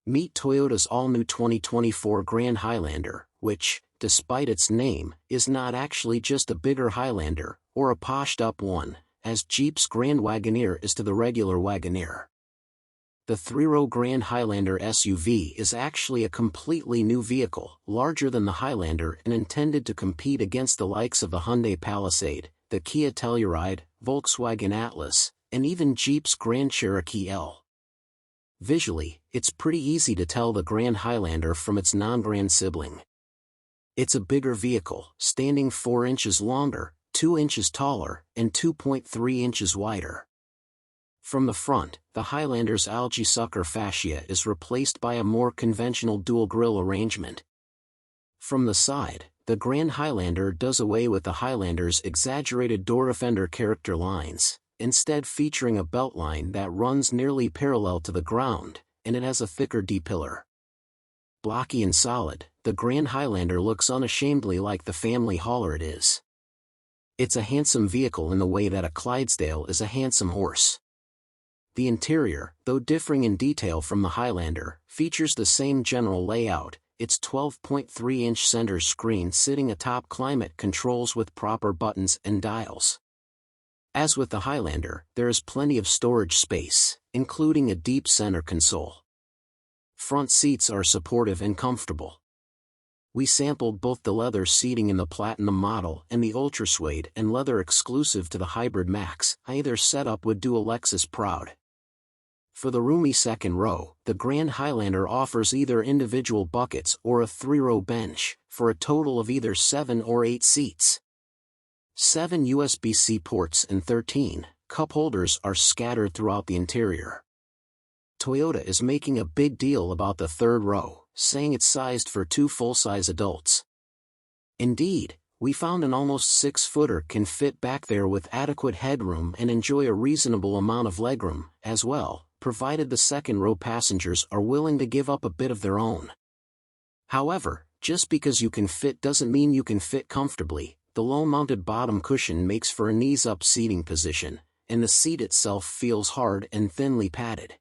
Meet Toyota's all-new 2024 Grand Highlander, which, despite its name, is not actually just a bigger Highlander, or a poshed-up one, as Jeep's Grand Wagoneer is to the regular Wagoneer. The three-row Grand Highlander SUV is actually a completely new vehicle, larger than the Highlander and intended to compete against the likes of the Hyundai Palisade, the Kia Telluride, Volkswagen Atlas, and even Jeep's Grand Cherokee L. Visually, it's pretty easy to tell the Grand Highlander from its non-Grand sibling. It's a bigger vehicle, standing 4 inches longer, 2 inches taller, and 2.3 inches wider. From the front, the Highlander's algae sucker fascia is replaced by a more conventional dual grille arrangement. From the side, the Grand Highlander does away with the Highlander's exaggerated door fender character lines, instead featuring a beltline that runs nearly parallel to the ground, and it has a thicker D-pillar. Blocky and solid, the Grand Highlander looks unashamedly like the family hauler it is. It's a handsome vehicle in the way that a Clydesdale is a handsome horse. The interior, though differing in detail from the Highlander, features the same general layout, its 12.3-inch center screen sitting atop climate controls with proper buttons and dials. As with the Highlander, there is plenty of storage space, including a deep center console. Front seats are supportive and comfortable. We sampled both the leather seating in the Platinum model and the Ultra Suede and leather exclusive to the Hybrid Max. Either setup would do a Lexus proud. For the roomy second row, the Grand Highlander offers either individual buckets or a 3-row bench, for a total of either 7 or 8 seats. 7 USB-C ports and 13 cup holders are scattered throughout the interior. Toyota is making a big deal about the third row, saying it's sized for 2 full-size adults. Indeed, we found an almost 6-footer can fit back there with adequate headroom and enjoy a reasonable amount of legroom, as well, provided the second-row passengers are willing to give up a bit of their own. However, just because you can fit doesn't mean you can fit comfortably. The low-mounted bottom cushion makes for a knees-up seating position, and the seat itself feels hard and thinly padded.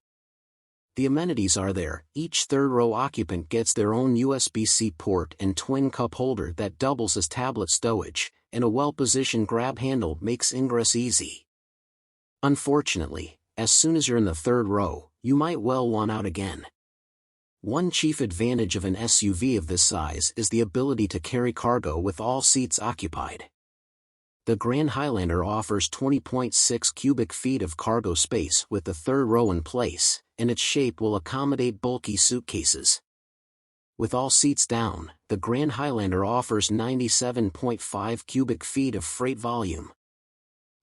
The amenities are there. Each third-row occupant gets their own USB-C port and twin cup holder that doubles as tablet stowage, and a well-positioned grab handle makes ingress easy. Unfortunately, as soon as you're in the third row, you might well want out again. One chief advantage of an SUV of this size is the ability to carry cargo with all seats occupied. The Grand Highlander offers 20.6 cubic feet of cargo space with the third row in place, and its shape will accommodate bulky suitcases. With all seats down, the Grand Highlander offers 97.5 cubic feet of freight volume.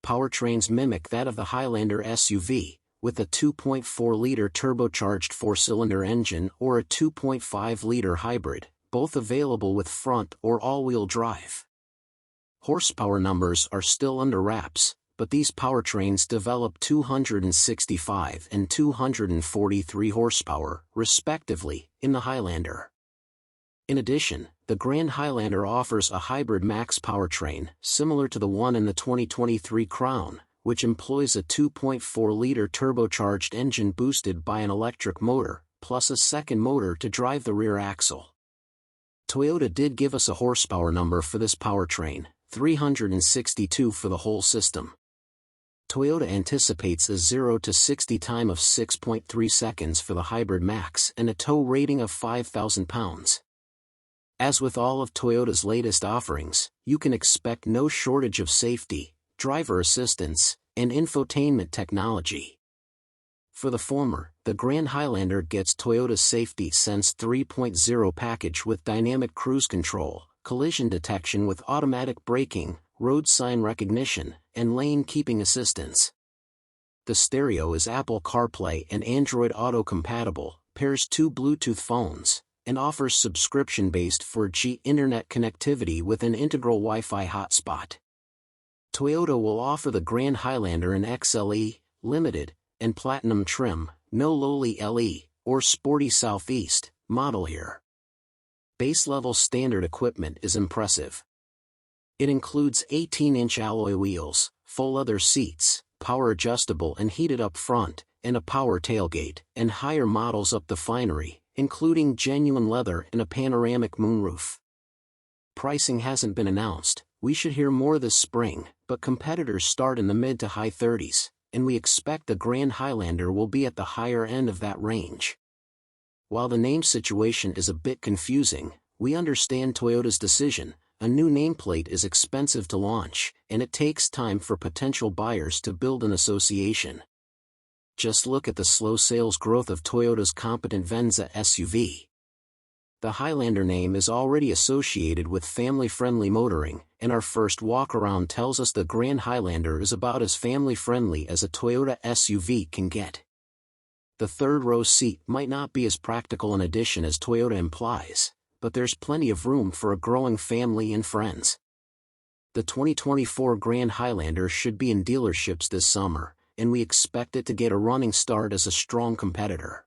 Powertrains mimic that of the Highlander SUV, with a 2.4-liter turbocharged 4-cylinder engine or a 2.5-liter hybrid, both available with front or all-wheel drive. Horsepower numbers are still under wraps, but these powertrains develop 265 and 243 horsepower, respectively, in the Highlander. In addition, the Grand Highlander offers a Hybrid Max powertrain, similar to the one in the 2023 Crown, which employs a 2.4-liter turbocharged engine boosted by an electric motor, plus a second motor to drive the rear axle. Toyota did give us a horsepower number for this powertrain, 362 for the whole system. Toyota anticipates a 0 to 60 time of 6.3 seconds for the Hybrid Max and a tow rating of 5,000 pounds. As with all of Toyota's latest offerings, you can expect no shortage of safety, driver assistance, and infotainment technology. For the former, the Grand Highlander gets Toyota's Safety Sense 3.0 package with dynamic cruise control, collision detection with automatic braking, road sign recognition, and lane keeping assistance. The stereo is Apple CarPlay and Android Auto compatible, pairs 2 Bluetooth phones, and offers subscription-based 4G internet connectivity with an integral Wi-Fi hotspot. Toyota will offer the Grand Highlander in XLE, Limited, and Platinum trim, no lowly LE, or Sporty Southeast model here. Base-level standard equipment is impressive. It includes 18-inch alloy wheels, full leather seats, power-adjustable and heated up front, and a power tailgate, and higher models up the finery, including genuine leather and a panoramic moonroof. Pricing hasn't been announced. We should hear more this spring, but competitors start in the mid to high 30s, and we expect the Grand Highlander will be at the higher end of that range. While the name situation is a bit confusing, we understand Toyota's decision. A new nameplate is expensive to launch, and it takes time for potential buyers to build an association. Just look at the slow sales growth of Toyota's competent Venza SUV. The Highlander name is already associated with family-friendly motoring, and our first walk-around tells us the Grand Highlander is about as family-friendly as a Toyota SUV can get. The third-row seat might not be as practical an addition as Toyota implies, but there's plenty of room for a growing family and friends. The 2024 Grand Highlander should be in dealerships this summer, and we expect it to get a running start as a strong competitor.